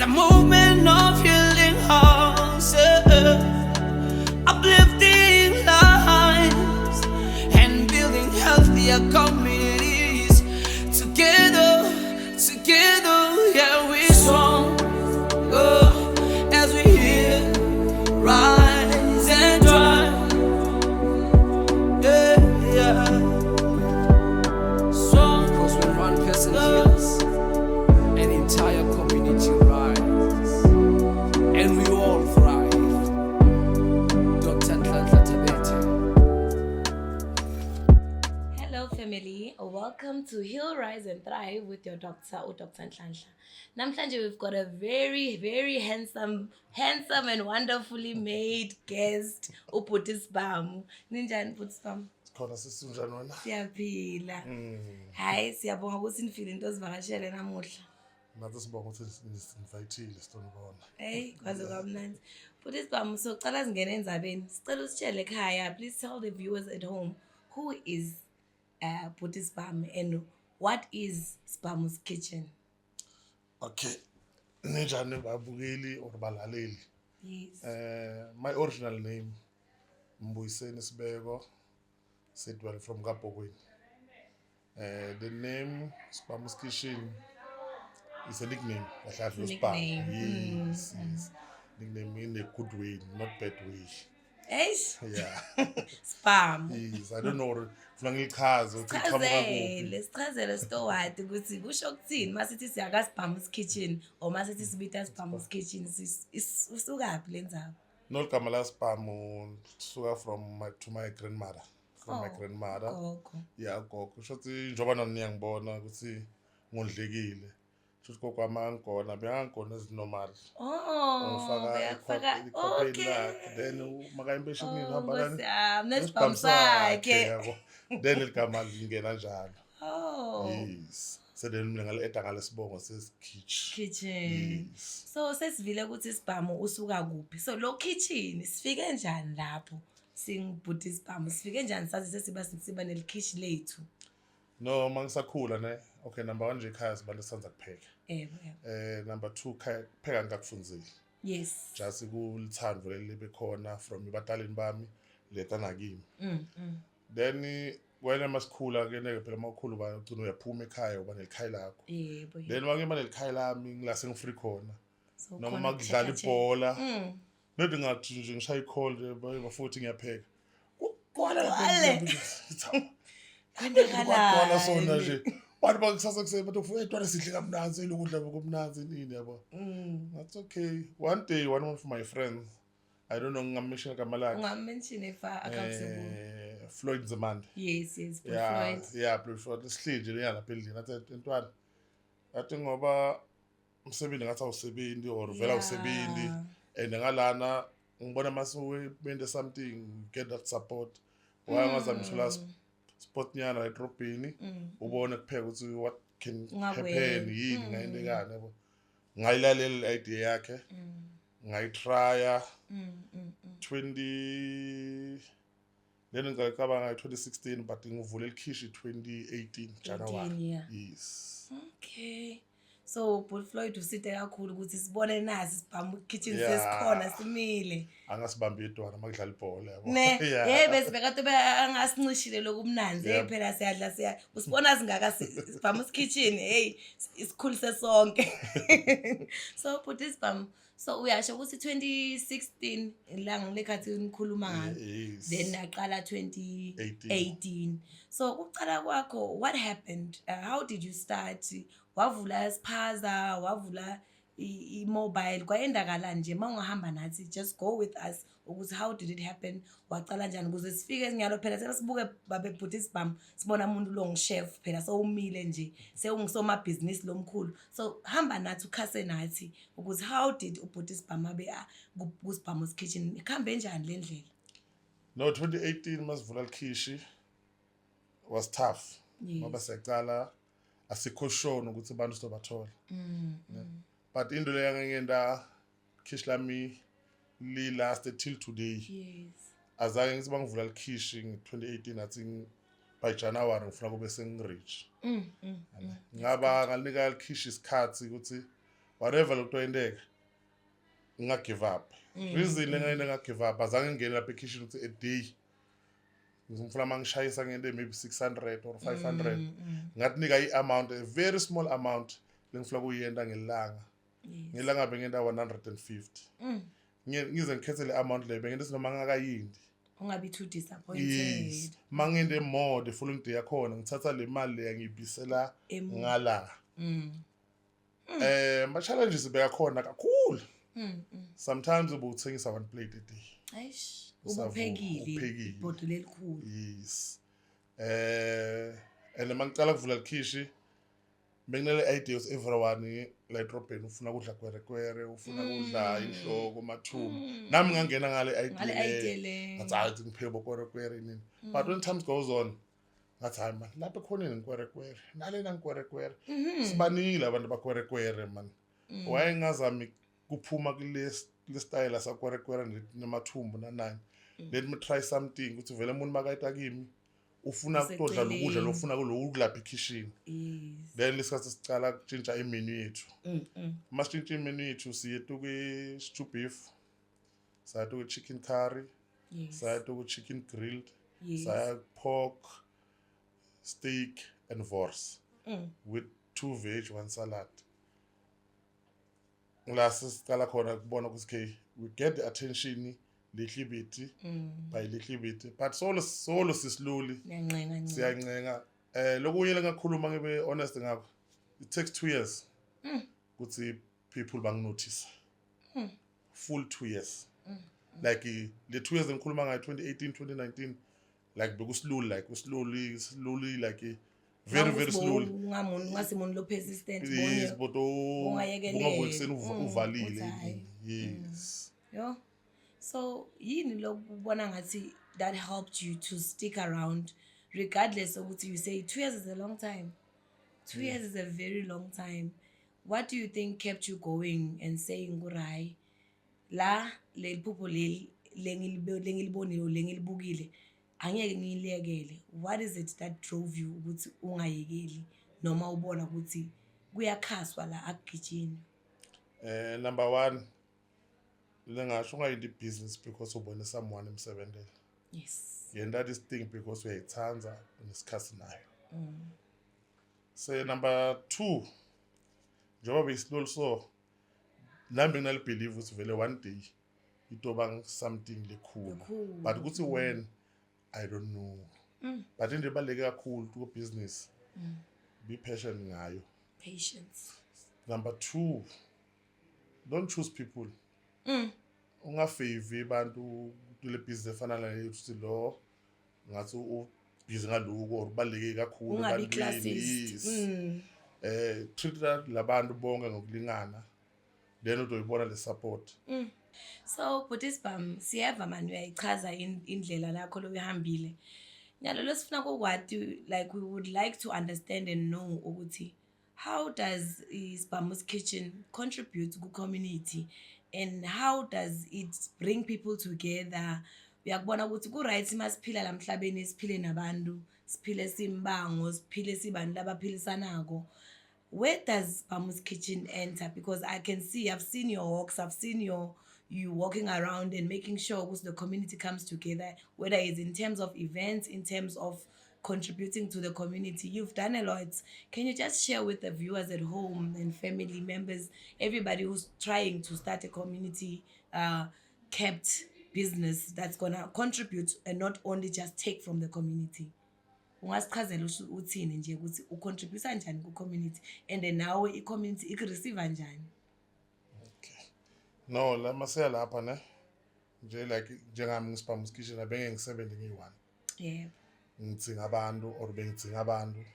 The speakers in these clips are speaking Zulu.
movement of healing hearts, uplifting lives, and building healthier communities. Together, yeah, we strong. As we heal, rise and drive. Yeah. Strong, cause when one person heals, an entire community rise, and we all thrive. Dr. Nhlanhla Tabete. Hello family, welcome to Heal, Rise and Thrive with your doctor, Dr. Nhlanhla. Namhlanje we've got a very handsome and wonderfully made guest, uButi Sibhamu. Ninjani Bhuti Sibhamu? Khona sisinjani wena? Siyaphila. Hayi siyabonga ukuthi nifile into sivakashele namuhla. Nathi sibonga ukuthi nisinvitile sitonibona. Hey, kwaze kwamnandi. Bhuti Sibhamu, so cala singene endzabeni. Sicela usitshele ekhaya. Please tell the viewers at home who is Bhuti Sibhamu and what is Sibhamu's Kitchen? Okay. Ninjani babukeli or balaleli? Yes. My original name Mbuyiseni Sibeko, Sidwell from Gabokweni. The name Sibhamu's Kitchen is a nickname. Nickname. Yes. Nickname in a good way, not bad way. Eish. Yeah. Sibhamu. Yes. I don't know. Funangichaza ukuthi iqhamuka kuphi. Sichazele stoward ukuthi kusho ukuthini masithi siyaka Sibhamu's Kitchen or masithi sibita Sibhamu's Kitchen usukaphi lendzawo? Nolgama la Sibhamu suka to my grandmother. My grandmother. Gogo. Yeah, gogo. Shothi njoba nani ngiyangibona ukuthi ngondlekile. Shothi gogo amangona, bengangona as normal. Ufaka okay. Then maka impesheni ihamba kanjani? Nesibhamu sakhe. Then igama lingena njalo. Oh. Yes. So then mina ngale ngale sibongo says kitchen. Yes. So sesivile ukuthi Sibhamu usuka kuphi. So lo kitchen sifike njani lapho? Singibhuti Sibhamu sifike njani sathi sesiba nelikhishi lethu? No, mangisakhula ne. Okay, number 1 nje ekhaya sibantu sisanza kupheka. Number 2 pheka ngikakufunzile. Yes. Just kulithando lelibe khona from ibataleni bami letana kimi. Then when masikhula ke neke phela makhulu ba ugcina uyaphuma ekhaya uba nelikhaya lakho. Yebo. Then wangema nelikhaya lami ngilase ngifree khona. So noma makudlala ibhola. Nedi ngathi nje ngishaya icall bafuthi ngiyapheka. Kwale. Kwala sona nje. Wathi bakusasa kusema bathi ufethu sidle kamnanzi lokudla bokumnanzi nini yabo. That's okay. One day one of my friends, I don't know ngamention igama lakhe. Ungamention efa accountable. Floyd Zamande. Yes, Floyd. Yeah, Floyd sihlije leyana phela athi entwana. Athi ngoba umsebenzi ngathi awusebenzi or vela awusebenzi and ngalana ngibona masuwe bende something get that support. Wayangazama ngishula spot nyana edrobheni ubone kupheka ukuthi what can happen yini ngayindekane yabo ngayilalela idea yakhe ngayitrya 20 then ngicabanga 2016 but ngivule ilikhishi 2018 January. Yes. Okay. So Floyd usithe kakhulu ukuthi sibone nazi Sibhamu kitchen sesikhona simile. Angasibambi idwana makudlala ibhola yabo. Ne, bese bekade angasincishile lokumnanzi phela siyadla usibona singaka Sibhamu kitchen isikhulise sonke. So Bhuti Sibhamu, so uyasho ukuthi 2016 la ngilekhathi nikhuluma ngayo. Then aqala 2018. So ukuqala kwakho, what happened? How did you start? Wavula isiphaza, wavula i-mobile, kwayendakala nje mawungahamba nathi, just go with us ukuthi how did it happen, waqala njani ukuze sifike ngiyalo phela sesibuke babe Bhuti Sibhamu sibona umuntu lo ngichef phela sowumile nje sewungisoma business lomkhulu. So hamba nathi ukhase nathi ukuthi how did uBhuti Sibhamu abe ku Sibhamu's Kitchen, ikhambe njani le ndlela? No, 2018 masivula likhishi was tough. Ngoba siyaqala asikho sure ukuthi abantu sizobathola. But into leyo ngengenda khishi lami li lasted till today. Yes. Azange ngiziba ngivula likhishi nge-2018 athi by January ngifuna kube sengi-reach. Ngaba ngalinika likhishi isikhathi ukuthi whatever lokho kwendeka nga give up reason nga give up azange ngene lapha ekitchen ukuthi a day ngifuna mangishayisa ngento maybe 600 or 500 ngathi nika i-amount a very small amount lengifuna kuyenda ngelanga bengenda 150 ngize ngikhethe le amount le bengenda sinoma ngakayindi ungabi too disappointed mangende more the following day yakhona ngithatha le mali le ngibisela ngala ma challenges beyakhona kakhulu sometimes ubuthengisa one plate a day aish ubuphekile ibhodle elikhulu yes and mangicala kuvula likhishi benginele ideas everyone la edrobheni ufuna kudla kwerekwere ufuna kudla inhloko mathumbu nami ngangena ngale idea le ngathi ngipheke kwerekwere nini but when time goes on ngathi hayi man lapha khona ngikwerekwere nalena ngikwerekwere sibanile abantu bakwerekwere man wayengazami kuphuma kule style sakwerekwere nemathumbu nanani let me try something ukuthi vele umuntu makayita kimi ufuna ukudla lokudla lofuna kulapha ekitchen then lesikhathi sicala ukutshintsha imenu yethu masitshintsha imenu yethu siye kwi stew beef saya to chicken curry saya to chicken grilled saya pork steak and wors with 2 veg 1 salad last sicala khona kubona ukuthi we get the attention little bit by little bit but solo sislowly siyancenga lokunye lengakhuluma ngibe honest ngakho it takes 2 years ukuthi people banginotice full 2 years like the 2 years engikhuluma ngayo 2018 2019 like slowly like very slowly ngasimuntu lo persistent yes but ungayekele uvalile yes yo so yini lokubona ngathi that helped you to stick around regardless of what you say 2 years is a long time 2 years is a very long time what do you think kept you going and saying kurai la le phupho lengilibonile lengilibukile angeke ngilekele what is it that drove you ukuthi ungayekeli noma ubona ukuthi kuyakhaswa la akugijini number 1 lengasho ngayindi business because ubone someone emsebenzela yes yenda this thing because uyayithanza unesikhathi nayo so number 2 njengoba beyislol so nami nginal believe ukuthi vele one day itoba something lekhulu but ukuthi when I don't know but into ebaleke kakhulu ku business be patient ngayo patience number 2 don't choose people ungafavor abantu kule business efana nale ukuthi lo ngathi busy ngaloko or baleke kakhulu ungabi classist treat labantu bonke ngokulingana then uzoyibona le support so but isibam siyeva manje uyayichaza indlela lakho loyihambile nyalo lesifuna kokwati like we would like to understand and know ukuthi how does Isbamu's Kitchen contribute to community and how does it bring people together uyakubona ukuthi ku right masiphila la mhlabeni siphile nabantu siphile simbango siphile sibantu labaphilisanako where does Isbamu's Kitchen enter because I can see I've seen your walks I've seen you walking around and making sure the community comes together whether it's in terms of events in terms of contributing to the community. You've done a lot. Can you just share with the viewers at home and family members, everybody who's trying to start a community kept business that's gonna contribute and not only just take from the community? Ungasichazela uthini nje ukuthi ucontribute kanjani ku community and then nawe I community ikreceive kanjani? Okay. No, la masela lapha ne. Nje like njengami ngisiphamusi kitchen abenge ngisebenze ngi1. Yeah. Ngitsinga abantu or bengitsinga abantu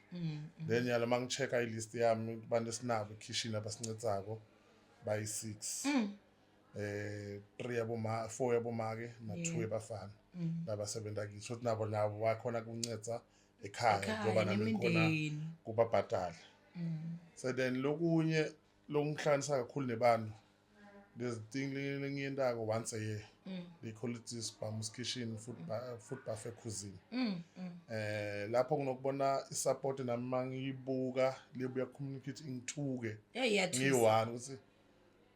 then yala mangichecka ilist yami abantu esinabo kitchen abasincetsako bayi6 3 yaboma 4 yabomake na 2 yabafana labasebenza kiso ukuthi nabo wakhona kuncetsa ekhaya ngoba nami khona kubabhadala so then lokunye lokungihlanisa kakhulu nebantu there's thing ngiyendako once a year they call it Isbamu's Kitchen food buffet cuisine lapho kunokubona isupport nami mangiyibuka lebuya communicate ngithuke ngiyi1 ukuthi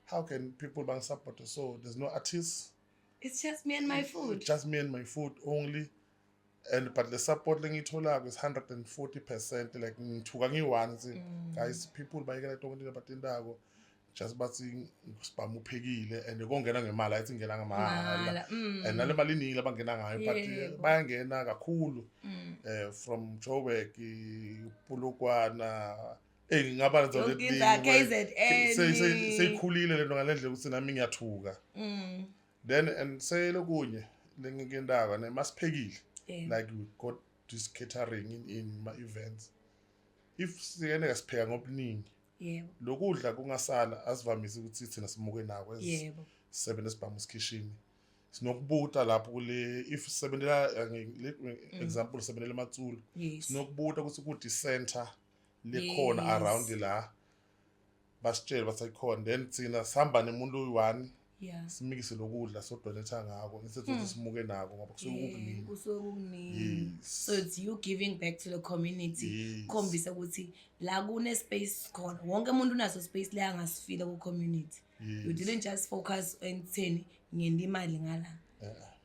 how can people support us? So there's no artists. It's just me and my food. Just me and my food only. And but the support lengithola is 140%. Like ngithuka ngiyi-1 guys, people bayekela tonke about indawo. Just bathi spam uphekile and kongena ngemali ayithi ngena ngamahhala. And nale mali iningi labangena ngayo but bayangena kakhulu. From Joburg, Polokwane, ngingaba seyikhulile lento ngalendlela ukuthi nami ngiyathuka. Then and say lokunye lengikendaba nemassiphekile. Like we got this catering in my events. If siyene kasipheka ngobuningi. Yebo. Lokudla kungasala asivamise ukuthi thina simuke nako as-7 esibhamus kitchen. Sinokubuta lapho kule if sebenzela example sebenzela eMatsulu. Sinokubuta ukuthi ku center lekhona around la. Basitshela basayikhona then thina sihamba nemuntu oyi-1. Simikise lokudla so donate ngako ngisethi simuke nako ngoba kusuke kukuningi. So it's you giving back to the community. Khombisa ukuthi la kune space khona wonke umuntu unaso space la angasifila ku community. You didn't just focus on 10 ngenda imali ngala.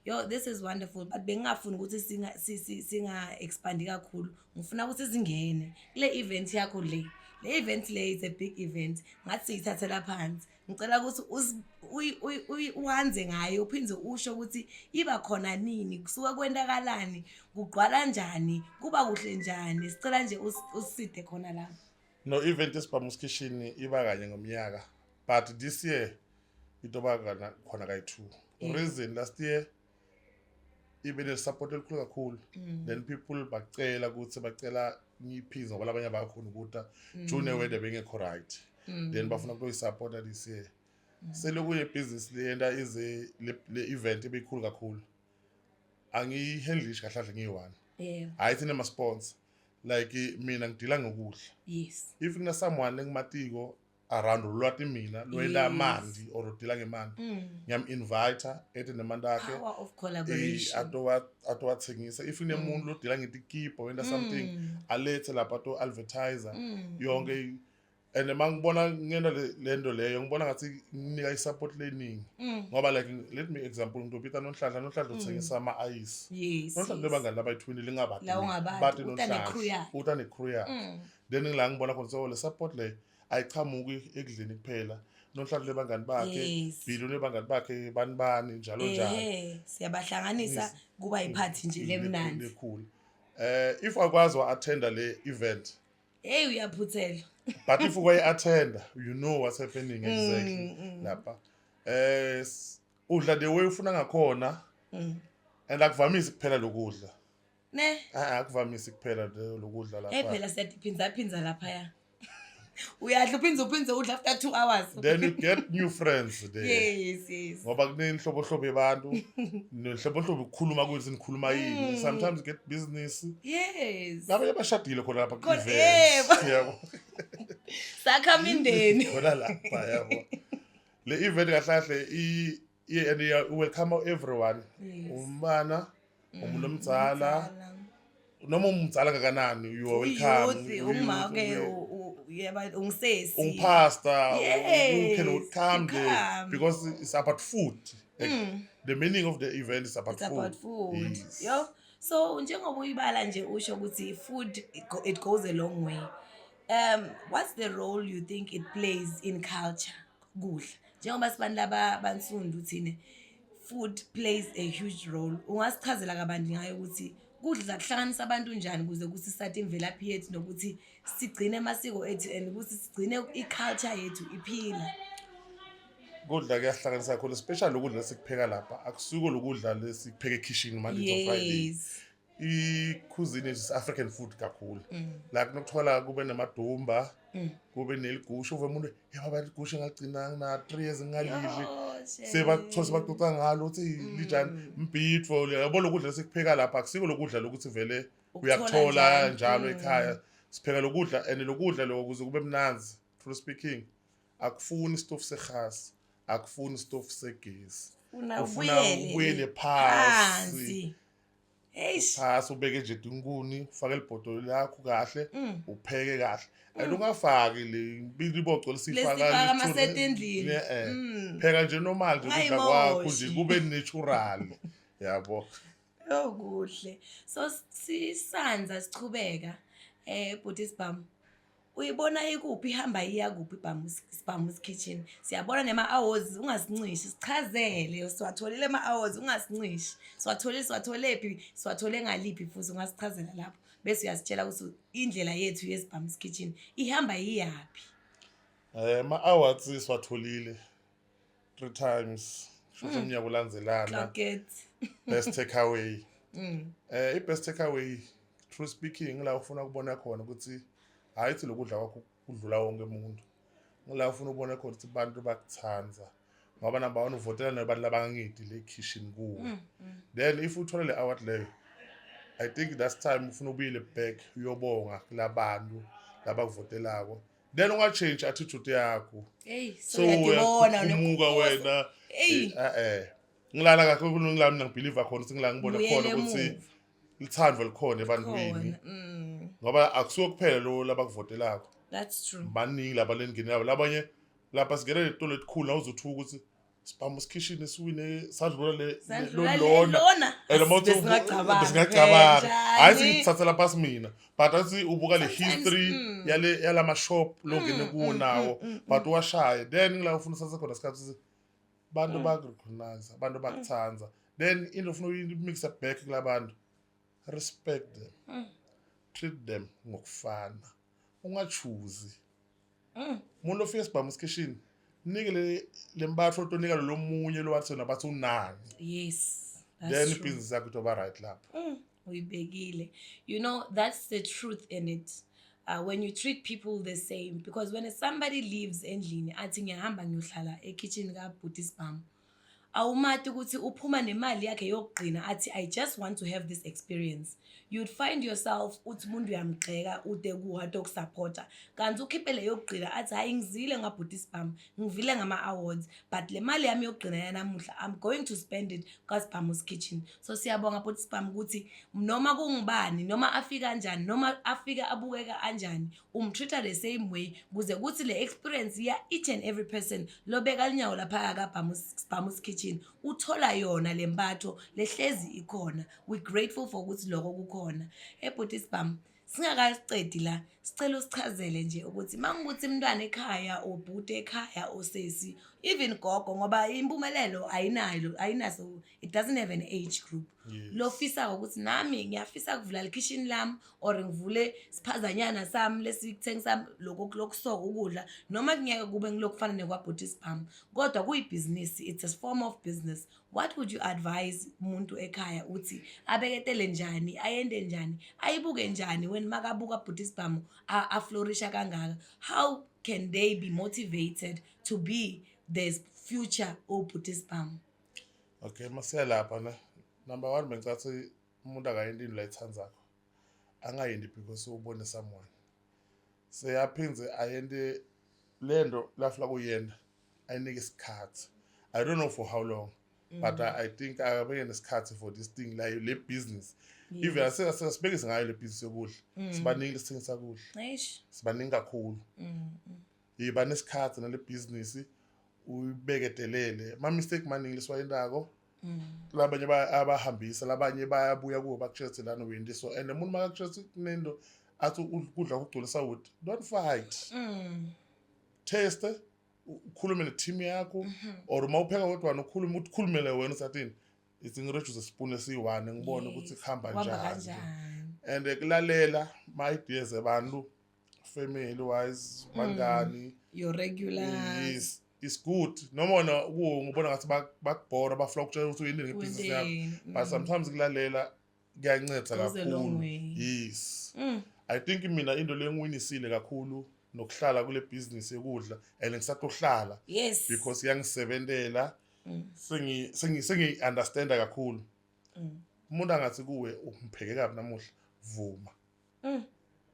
Yo, this is wonderful, but bengafuni ukuthi singa expand kakhulu. Ngifuna ukuthi singene kule event yakho le. Le event le is a big event. Ngathi siyithathela phansi. Ngicela ukuthi uhanze ngayo uphinde usho ukuthi iba khona nini kusuka kwendakalani kugqwala kanjani kuba kuhle njani sicela nje uside khona la. No event esibhamus kitchen iba kanye ngomnyaka but this year itoba khona kayi-2. The reason last year even the support elikhulu kakhulu then people bacela ukuthi bacela ngiphiza ngoba labanye abakhona ukuthi June weather bengekho right then bafuna ukuyi-support this year. Selokuye business leyenda ize le event ebekhulu kakhulu angiyihandlish kahle ngiyi-1 hayi thina ama-sponsor like mina ngidila ngokudla. If kuna someone engimatiko around ulwati mina lwela mandi or udila ngemandi ngiyam-invite ethi nemandi akhe power of collaboration atowathengisa. If kunemuntu lodila ngetikipo wenda something alethe lapha ato-advertiser yonke. And mangibona ngena lento leyo ngibona ngathi nginika i-support leningi ngoba like let me example ngidobita Nonhlanhla uthengisa ama-ice. Nonhlanhla lebangani labayi-20 lingabati bathi Nonhlanhla uta ne-crew yakhe. Then ngila ngibona khona so le support le ayichamuki ekudleni kuphela. Nonhlanhla lebangani bakhe Bhilo lebangani bakhe bani njalo njalo siyabahlanganisa kuba iphathi nje lemnandi. Cool. If akwazi wa-attenda le event uyaphuthela. But if we attend, you know what's happening exactly. Lapha. Udla the way ufuna ngakhona. And akuvamisi kuphela lokudla. Ne? Akuvamisi kuphela lokudla lapha. Phela siyaphinza lapha ya. Uyadla uphinze udla after 2 hours. Then you get new friends there. Yes. Ngoba kunenhlobo yabantu, nenhlobo ukukhuluma kuthi nikhuluma yini. Sometimes you get business. Yes. Labanye bashadile khona lapha ku event. Yabo. Sakha mindeni. Khona lapha yabo. Le event kahle and you welcome everyone. Umbana, umuntu omdala, noma umdala kangakanani, you are welcome. Pastor, you can come there because it's about food. Like, the meaning of the event is about food. Yes. Yo, so njengoba uyibala nje usho ukuthi food it goes a long way. What's the role you think it plays in culture? Kudla. Njengoba sibantu labansundu thine food plays a huge role. Ungasichazela kabanzi ngayo ukuthi kudla kuhlanganisa abantu njani kuze ukuthi sithathe imvelaphi yethu nokuthi sigcine amasiko ethu and ukuthi sigcine i-culture yethu iphila. Kudla kuyahlanganisa kakhulu especially ukudla lesikupheka lapha akusuko lokudla lesikupheka ekitchen Monday to Friday. I-cuisine is African food kakhulu. Like nokuthola kube namadumba, kube neligushu umuntu yaba ligushu engagcina na 3 years ngalidli. Sebathosa baxoxa ngalo uthi lijani mbhidvo yabo lokudla lesikupheka lapha akusiko lokudla lokuthi vele uyakuthola njalo ekhaya. Sipheka lokudla and lokudla lokuze kube mnanzi. True speaking akufuni stove segas, akufuni stove segesi. Ufuna ubuyele phansi. Eish. phasi ubeke nje inkuni ufake libhodolo lakho kahle upheke kahle and Mm. ungafaki le biliboco Lesifaka lesifaka amaseti endlini. pheka nje normal nje ukudla kwakho nje Ungayimoshi. kube natural yabo. Oh kuhle. So sisanza sichubeka Buddhist Bam. Uyibona ikuphi ihamba iya kuphi Bamboo's Kitchen. Siyabona nema hours ungasinxishi sichazele siwatholile ama hours ungasinxishi. Siwathole ngaliphi futhi ungasichazela lapho. Bese uyasitshela ukuthi indlela yethu yesibamboo's Kitchen ihamba yiyapi. Ma awards siwatholile 3 times. Shothi umnyaka ulandzelana. Clock it. Best takeaway. I-best takeaway true speaking la ufuna ukubona khona ukuthi hayithi lokudla kwakho kudlula wonke umuntu. Ngila ufuna ukubona khona ukuthi abantu bakuthanza. Ngoba namba 1 uvotela nabantu labangangidi le kitchen kuwe. Then if uthola le award leyo I think that's time ufuna ubuyele back uyobonga kulabantu labakuvotelako. Then unga-change attitude yakho. Hey, so uyabona Umuka wena. Ngilala kakhulu ngilami ngibelieve khona ukuthi ngila ngibona khona ukuthi lithando likhona ebantwini. Ngoba akusuko kuphela lo labakuvotelako. That's true. Baningi labalengenelayo labanye lapha sigena letolo elikhulu la uzothuka ukuthi Bamboo's Kitchen esiwine sadlula lona besingacabanga hayi singithathela phansi mina but athi ubuka le history yala ma shop longene kuwo nawo but washaya then ngila ufuna sase khona isikhathi bantu bakurecognize abantu bakuthanza then into ufuna uyimix back kulabantu respect them treat them ngokufana ungachuzi umuntu ofika Bamboo's Kitchen nike lembatho tonika lo munye lo wathi nabathi unani. Yes, then business yakho toba right lapho. Uyibekile. You know, that's the truth in it. When you treat people the same, because when somebody lives endlini athi ngiyahamba ngiyohlala ekitchen ka Buddhist Bam, awumathi ukuthi uphuma nemali yakhe yokugcina athi I just want to have this experience. You'd find yourself uthi umuntu uyamgxeka ude kuhato ukusupporta kanti ukhiphe le yokugcina athi hayi ngizile nga Buddhist Bam ngivile ngama awards but le mali yami yokugcina yanamuhla I'm going to spend it because Bamboo's Kitchen. So siyabonga Buddhist Bam ukuthi noma kungubani noma afika kanjani noma afika abukeka kanjani umtreat the same way kuze kuthi le experience ya each and every person lobeka linyawo lapha ka Bamboo's Kitchen uthola yona lembatho lehlezi ikhona. We grateful for ukuthi lokho kukhona Buddhist Bam. Singakacedi la sicela usichazele nje ukuthi mangukuthi umntwana ekhaya obhuti ekhaya osesi even gogo ngoba impumelelo ayinaso it doesn't have an age group. Lofisa ukuthi nami ngiyafisa kuvula lekitchen lami or ngivule siphazanyana sami lesikuthengisa lokusoko ukudla noma kungeke kube ngilokufana nekwa Buddhist Bam kodwa kuyibusiness, it's a form of business. What would you advise umuntu ekhaya uthi abeketele njani ayende njani ayibuke njani when makabuka Buddhist Bam aflourisha kangaka? How can they be motivated to be the future of Buddhist Bam? Okay, masiya lapha na number 1 bengicathi umuntu akayendi la ethanzakho angayendi because ubone someone seyaphinze ayende lendo lafla kuyenda ayinike isikhathi. I don't know for how long but I think akabeke nesikhathi for this thing like le business. Even asibekise ngayo le business yokudla sibaningi lesithengisa kudla sibaningi kakhulu yiba nesikhathi nale business uyibeketelele ma mistake maningi leswayendako labanye abahambisa labanye bayabuya kuwo bakutshela lana wendi so and umuntu makakutshela kunento athi ukudla kugcolisa wood don't fight taste ukhulume ne-team yakho or uma upheka kodwa ukhulumele wena usathini ithi ngireduce ispoon esi1 ngibone ukuthi kuhamba njani and kulalela my ideas abantu family wise bangani your regular is good noma wona ngibona ngathi bakubhora bafuna ukutshela ukuthi uyini ngebusiness yakho but sometimes kulalela kuyanceda kakhulu. Yes. I think mina into lengiwinisile kakhulu nokuhlala kule business yokudla and ngisatohlala because yangisebentela sengi understanda kakhulu. Umuntu angathi kuwe umpheke kabi namuhla vuma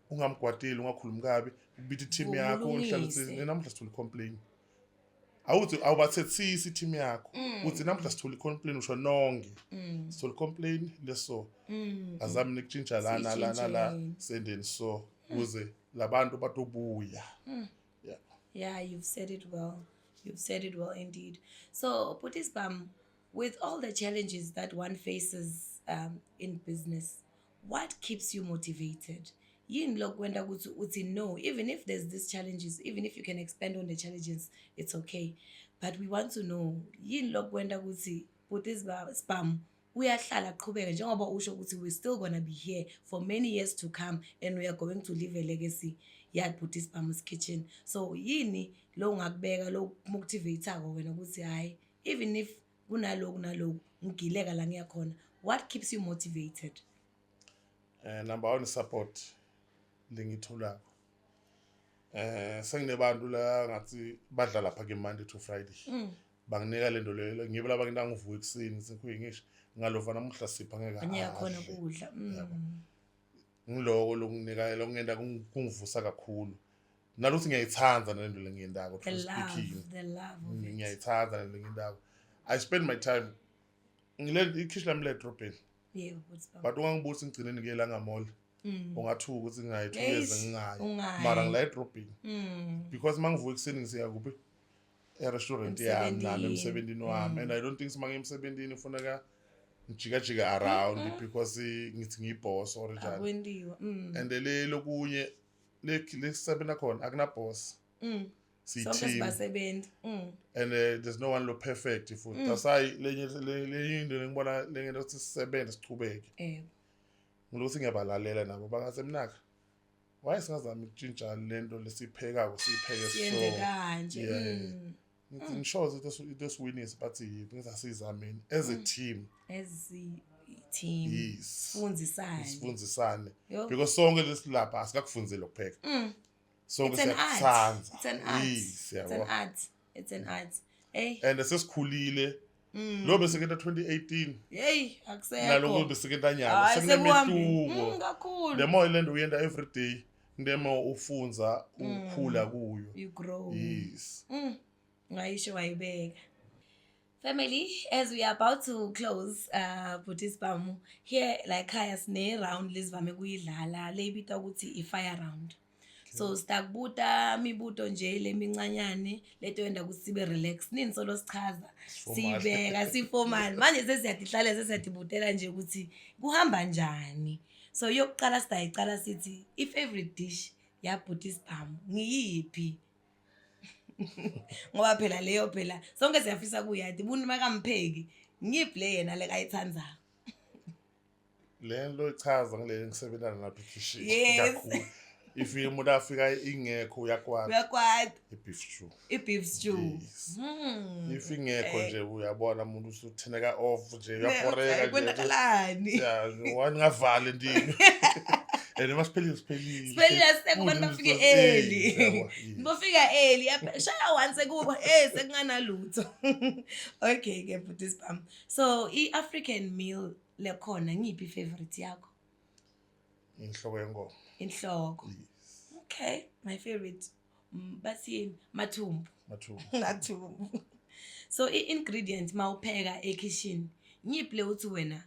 ungamgwadeli ungakhulumi kabi ubithi team yakho uhlala uthi namuhla sithole complain awuthi awubathethisi team yakho uthi namhla sithola i-complain usho nonke sithola i-complain leso azami nikutshintsha lana la sendeni so ukuze labantu batobuya. Yeah, you've said it well. You've said it well indeed. So, Putisbam, with all the challenges that one faces in business, what keeps you motivated? Yin lok wenda uti no, even if there's these challenges, even if you can expand on the challenges, it's okay. But we want to know, yin lok wenda uti Putisbam, uyahlala qhubeka njengoba usho ukuthi we're still going to be here for many years to come and we are going to leave a legacy at Putisbam's Kitchen. So yini lo ngakubeka lo motivator wena ukuthi hayi even if kunaloko ngigileka la ngiyakhona, what keeps you motivated? Number one, support lengitholako. Senginebantu la ngathi badla lapha ke Monday to Friday. Banginika lento lelo ngibe laba ngivuka ekseni sekuyi ngisho ngalova namuhla sipha ngeke angiyakhona ukudla. Ngiloko lokunika lokungenda kungivusa kakhulu. Nalokuthi ngiyayithanda lento lengiyendako the love of it. Ngiyayithanda lento lengiyendako. I spend my time ngile ikhishi lami le dropin. Yebo, but ungangibuthi ngigcineni ke la ngamall. Ungathuka ukuthi ngayithukeze ngingayi. Mara ngila dropin. Because mangivuka ekseni ngisiya kuphi restaurant yami nami emsebenzini wami and I don't think simanga emsebenzini ufuneka ngijika around because ngithi ngiyiboss or njalo. And le lokunye lesebenza khona akuna boss. Sibasebenzi. And there's no one lo perfect futhi. That's why le into ngibona lengento ukuthi sisebenze sichubeke. Ngilokuthi ngiyabalalela nabo bangaze mnaka. Why singazami ukutshintsha lento lesipheka sipheke so. Siyenze kanje. Ngisho this winners but ngisasizamini as a team. As a team. Yes. Sifundisane. Because sonke lesilapha asikakufunzile ukupheka. Sonke siyakuthanda. It's an art. Yes, It's an art. Hey. And sesikhulile. Lo besekenta 2018. Hey, akusekho. Nalo besekenta nyalo. Sekunemehluko. Kakhulu. The more lento uyenda every day, ndemo ufunza ukhula kuyo. You grow. Yes. Ngayisho wayibeka. Family, as we are about to close Putisbam, here like Kaya sne round lesivame kuyidlala lebita ukuthi i-fire round. So sitakubuta mibuto nje lemincanyane leto yenda ukuthi sibe relax nini solo sichaza sibeka siformal manje sesiyahlala sesiyadibutela nje ukuthi kuhamba njani. So yokuqala sidayiqala sithi i-favorite dish ya Putisbam ngiyiphi? Ngoba phela leyo phela sonke siyafisa kuyadi bunu makampheki ngiphi le yena le kayithanza. Lento ichaza ngile ngisebenzana lapha ekitchen kakhulu. If umuntu afika ingekho uyakwata i-beef stew. If ingekho nje uyabona umuntu usutheneka off nje uyaporeka nje kwenzakalani wani ngavale ndini and masiphelile sekubantu bafike early bafika early shaya once kuba sekunganalutho. Okay ke Putisbam, so i-African meal lekhona ngiphi favorite yakho? Inhloko yenkomo. Inhloko. Okay, my favorite bathi mathumbu. So i-ingredient mawupheka ekitchen ngiphi le uthi wena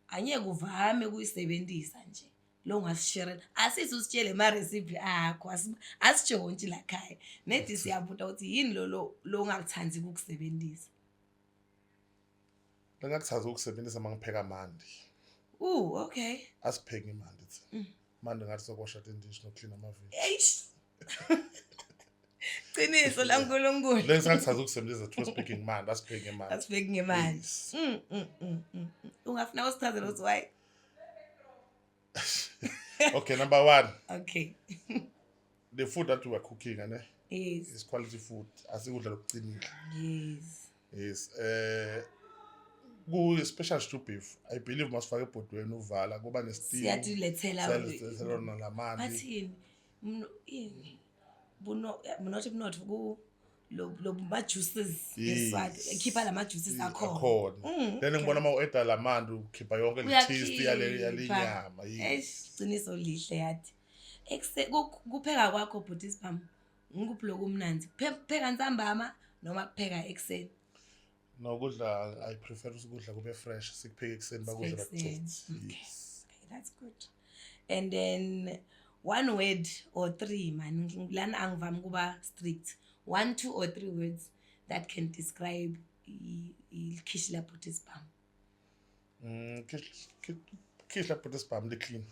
anyeke uvame kuyisebenzisa nje lo ngasishare asithi usitshele ama recipe akho asitshontshi la khaya nethi siyabuta ukuthi yini lo ongakuthandi ukusebenzisa. Ngakuthatha ukusebenzisa mangipheka mandi. Okay. Asipheke imandi thi. Manje ngathi sokwasha indish no clean amavili. Eish. Qiniso la uNkulunkulu. Lengisakuthatha ukusebenzisa to speaking mandi, asipheke imandi. Asipheke imandi. Ungafuna usichazele ukuthi why? Okay, number one. Okay. The food that we are cooking, yes, is quality food. Asikudla lokuqinile. Yes. Yes. Special stew beef. I believe must fake ebhodweni uvala kuba nesteam. Siyadilethela nalamandi. Bathini? Not ku lo ma juices eswati ekhipha lama juices akhona. Then ngibona uma lamandi ukhipha yonke le taste yale nyama. Yes. Qiniso lihle yathi. Kupheka kwakho Putisbam ngikuphi lokumnandi. Pheka ntsambama noma kupheka ekseni. Nokudla I prefer ukudla kube fresh sikupheke ekseni bakudla bakucothe. Okay, that's good. And then one word or three, man. Lana angivami kuba strict. 1, 2 or 3 words that can describe ikhishi la Buddhist Palm. Khishi la Buddhist Palm li clean.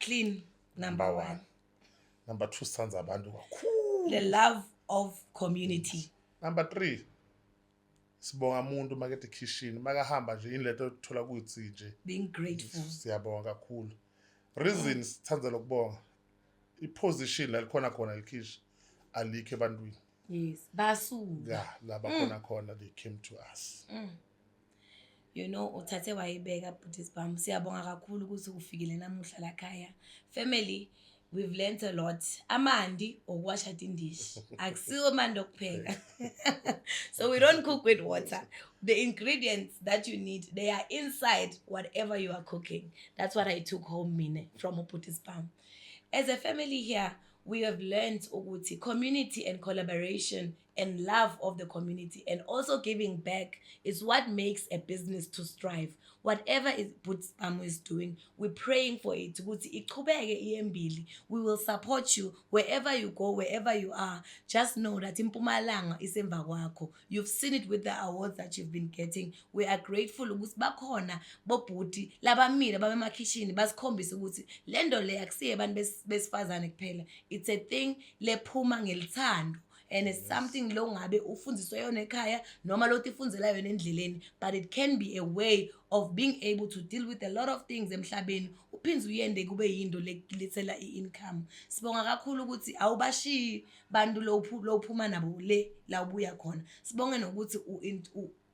Clean, number 1. Number 2 sithanda abantu kakhulu. The love of community. Number 3 sibonga umuntu makethe kitchen makahamba nje inletho othola kuthi nje Being grateful. siyabonga kakhulu. Reason sithanda lokubonga iposition la likhona khona likhishi alikho ebantwini. Yes, basuka. Yeah, laba khona they came to us. You know, uthathe wayibeka Buddhist Palm. Siyabonga kakhulu ukuthi ufikile namuhla la khaya. Family, we've learned a lot. Amandi okwasha indish. Akusiwo mandi okupheka. So we don't cook with water. The ingredients that you need, they are inside whatever you are cooking. That's what I took home mine from a Buddhist Palm. As a family here, we have learned ukuthi community and collaboration and love of the community and also giving back is what makes a business to strive. Whatever is Buddhist Palm is doing, we're praying for it. Ukuthi iqhubeke iyembili. We will support you wherever you go, wherever you are. Just know that impumalanga isemva kwakho. You've seen it with the awards that you've been getting. We are grateful ukuthi bakhona bobhuti labamile babemakhishini basikhombisa ukuthi lendo le akusiye abantu besifazane kuphela. It's a thing lephuma ngelithando. And it's something lo ngabe ufundiswe yona ekhaya noma lo tifundzela yona endleleni, but it can be a way of being able to deal with a lot of things emhlabeni uphinze uyende kube yindo lethela income. Sibonga kakhulu ukuthi awubashiyi bantu lo uphuma nabo le la ubuya khona. Sibonge nokuthi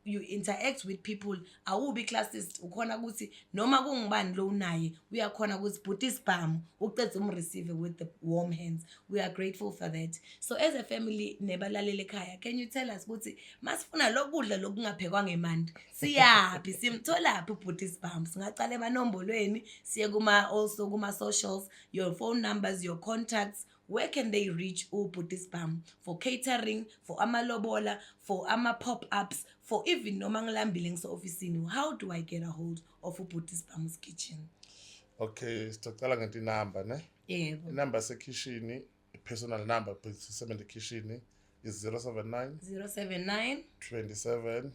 you interact with people awubi classist ukhona ukuthi noma kungubani lo unaye uyakhona ukuthi Buddhist Palm uqedze umreceive with the warm hands. We are grateful for that. So as a family nebalalele ekhaya, can you tell us ukuthi masifuna lokudla lokungaphekwa ngemandi siyapi simtholaphi uBuddhist Palm? Singaqala emanombolweni siye also kuma socials, your phone numbers, your contacts. Where can they reach Buddhist Palm for catering, for amalobola, for pop-ups, for even noma ngilambile ngiso-ofisini? How do I get a hold of Buddhist Palm's kitchen? Okay, sicala ngenti number ne? Yebo. Number sekitchen, personal number sisebenza ekitchen is 079 27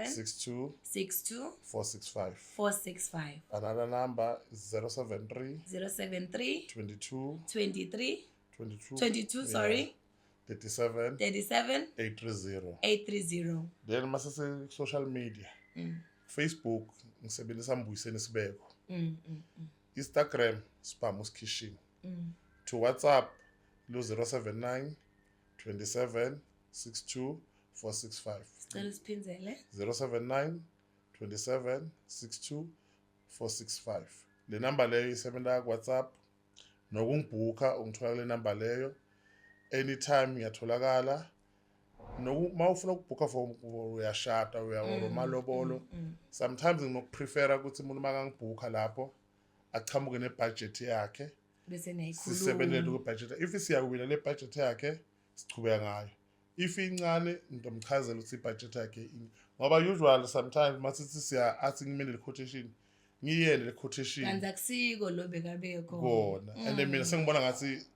62 465. Another number is 073 22 sorry. 37 830. Then masase social media. Facebook ngisebenzisa Mbuyiseni Sibeko. Instagram Spamus Kitchen. To WhatsApp lo 079 27 62 465. Sicela siphinzele. 079 27 62 465. Le number leyo isebenza ku WhatsApp. Nokungibhuka ungithola le number leyo. Anytime ngiyatholakala. Noma ufuna ukubhuka for uyashada uyamalobolo. Sometimes nginokuprefera ukuthi umuntu makangibhuka lapho achamuke nebudget yakhe. Bese nayikhuluma. Sisebenzele ku budget. If siyawina le budget yakhe sichubeka ngayo. If incane ndomchazela ukuthi budget yakhe ngoba usually sometimes masithi siya athi ngimele le quotation ngiyende le quotation kanti akusiko lo bekabekho kona and mina sengibona ngathi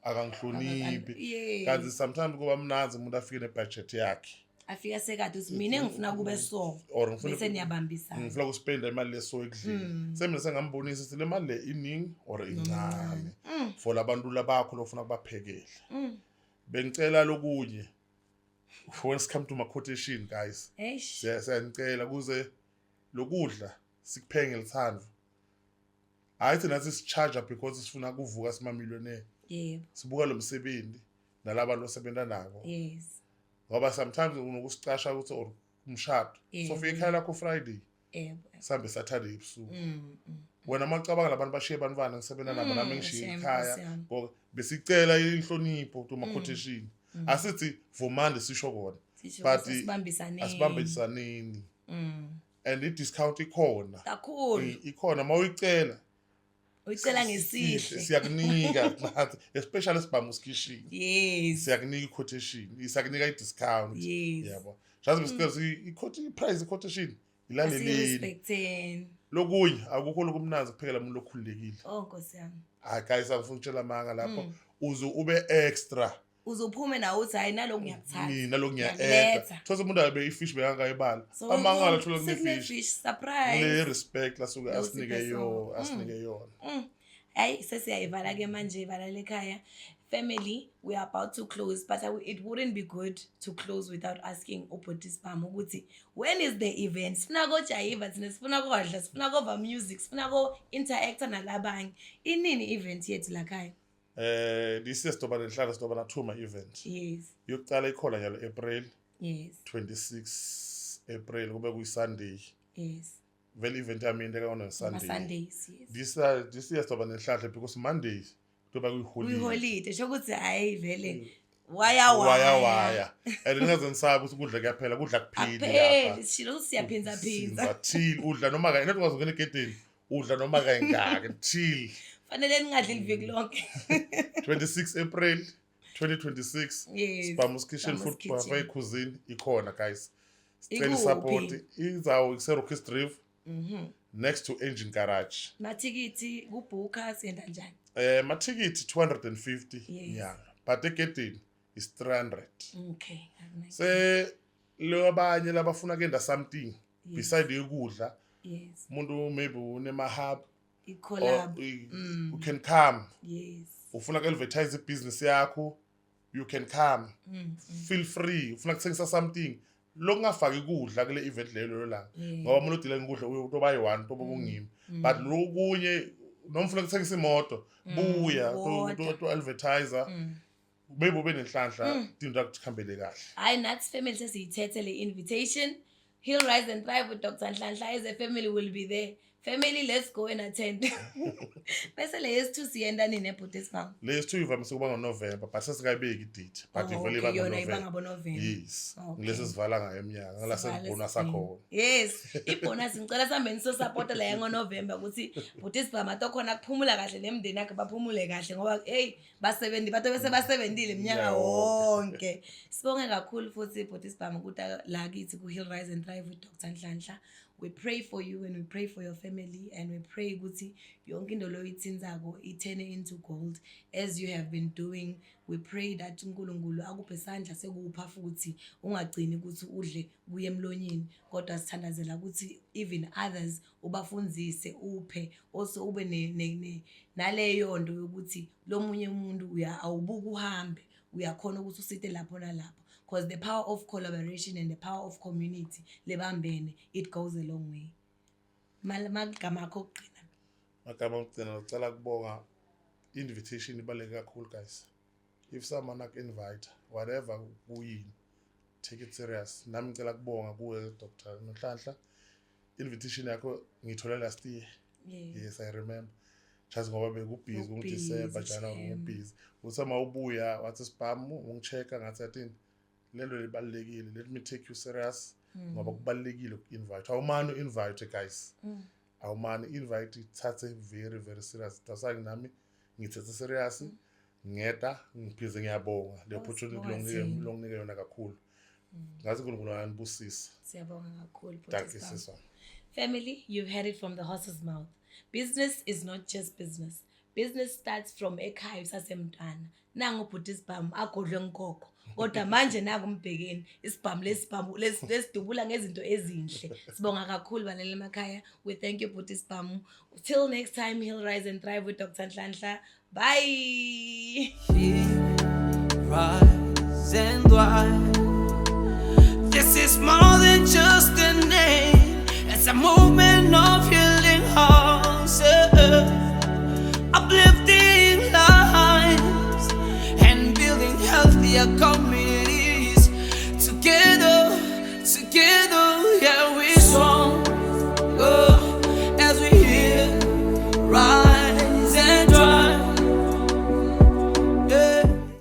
akangihloniphi kanti sometimes kuba mnazi umuntu afike nebudget yakhe afika sekade uthi mina ngifuna kube so bese niyabambisana ngifuna ukuspenda imali leso ekudleni semina sengambonisa ukuthi le mali le iningi or incane for labantu labakho lofuna kubaphekela bengicela lokunye when it comes to my quotation guys siyanicela kuze lokudla sikuphenge lithando hayi thina sicharge because sifuna kuvuka sima millionaire yebo sibuka lo msebenzi nalabantu osebenza nabo yes ngoba sometimes unokusicasha ukuthi or umshado so fika ekhaya lakho Friday yebo sambe Saturday ebusuku wena macabanga labantu bashiye bantwana ngisebenza nabo nami ngishiye ekhaya ngoba besicela inhlonipho to my quotation asithi vomande sisho kona but asibambisaneni and I discount ikhona kakhulu ikhona mawuyicela Uyicela ngesihle. Siyakunika nathi, especially Sibhamu Skishini. Yes. Siyakunika i-quotation, siyakunika i-discount. Yes. Yabo. Jazi besicela i-price i-quotation ilalelini. Asirespecteni. Lokunye akukho lokumnazi kuphekela umuntu lokhululekile. Oh Nkosi yami. Hayi guys angifuna ukutshela amanga lapho uze ube extra. Uzophume nawe uthi hayi nalo ngiyakuthanda. Mina lo Ngiyakuletha. ngiya-add. Thosa umuntu abe ifish bekangayibala. So, Amangala thola sekunefish, kunefish. surprise. Le respect lasuke No asinike secret song. asinike yona. Hayi sesiyayivala ke manje ivala lekhaya. Family, we are about to close, but it wouldn't be good to close without asking uBotisbam ukuthi when is the event? Sifuna kojayiva thina, sifuna kodla, sifuna kova music, sifuna ko interact nalabanye. Inini event yethu lakhaya? This is Stoba Nenhlala Stoba Nathuma event. Yes. Yokuqala ikhona njalo April Yes. 26 April kube kuyi Sunday. Yes. Vele event yami into on Sunday. Sundays, yes. This year Stoba Nenhlala because Monday kuba kuyi holiday. Holiday, shokuthi hayi vele waya. And ngingazensabi ukuthi ukudla kuyaphela, kudla kuphili Apheli, lapha. sishilo siyaphinza phinza. Bathili udla noma kanye nathi ungazongena egedini. Udla noma kangaka, chill. Fanele ningadli iviki lonke. 26 April 2026. Yes. Sibhamu's Kitchen Sibhamu's Food Kitchen. Buffet Cuisine ikhona guys. Sicela Ikuphi? support izawo iseRockers Drive next to Engine Garage. Matikiti kubhuka siyenda njani? Matikiti 250 Yes. nyanga. But egedini is 300. Okay. Se lo abanye labafuna kenda something Yes. beside ukudla. Yes. Umuntu maybe unema hub I-collab. you can come. Yes. Ufuna ku-advertise business yakho, you can come. Feel free. Ufuna kuthengisa something. Lokungafaki kudla kule event lelo la. Ngoba umuntu odile ngikudla uyoba yi1 toba kungimi. But lokunye noma ufuna kuthengisa imoto, buya to advertiser. Maybe ube nenhlanhla into akukhambele kahle. Hayi nathi family sesiyithethe le invitation. He'll Rise and Thrive with Dr. Nhlanhla as a family will be there. Family, let's go and attend. Bese le yesithu siyenda nini eBotisbam? Let's ivamise kuba ngoNovember, but sesingayibeki idate. But ivele iba yona iba ngoNovember. ngaboNovember. Yes. Okay. Ngilesi sivala ngayo eminyaka, ngala sebonus akho. Yes, ibonus ngicela sambeni so support la ngoNovember ukuthi Botisbam atokhona kuphumula kahle nemndeni yakhe baphumule kahle ngoba hey basebenzi bato bese basebenzile iminyaka wonke. Sibonge kakhulu futhi Botisbam ukuthi la kithi ku He'll Rise and Thrive with Dr. Nhlanhla. We pray for you and we pray for your family and we pray ukuthi yonke into lo ithinzako turn into gold as you have been doing. We pray that uNkulunkulu akuphe isandla sekupha futhi ungagcini ukuthi udle kuye emlonyeni kodwa sithandazela ukuthi even others ubafunzise uphe also ube naleyo nto yokuthi lo munye umuntu awubuka uhambe uyakhona ukuthi usite lapho nalapho. Because the power of collaboration and the power of community, lebambene, it goes a long way. Magama akho okugcina. Magama okugcina ngicela kubonga invitation ibaleke kakhulu guys. If someone invite whatever kuyini, take it serious. Nami ngicela kubonga kuwe Dr. Nhlanhla. Invitation yakho ngithole last year. Yes, I remember. Just ngoba bekubusy ngoDecember January ngubusy. Usama ubuya wathi Sibhamu ungichecka ngathi athini lelo libalekile, let me take you serious ngoba kubalekile uku-invite. Awumani u-invite guys. Awumani invite ithathe very very serious. Dasake nami ngithethe serious. Ngeda ngiphize ngiyabonga le opportunity longinike yona kakhulu. Ngazi uNkulunkulu anibusisa. Siyabonga kakhulu. Thank you sisa. Family, you've heard it from the horse's mouth. Business is not just business. Business starts from ekhaya sasemntwana. Nangu uBotisbam agodlwe ngkhokho. Kodwa manje naku umbhekeni isibhamu lesidubula ngezinto ezinhle. Sibonga kakhulu balele emakhaya. We thank you Botisbam. Till next time, He'll Rise and Thrive with Dr. Nhlanhla. Bye. Rise and thrive. This is more than just a name. It's a movement of healing hearts, uplifting lives, and building healthier communities.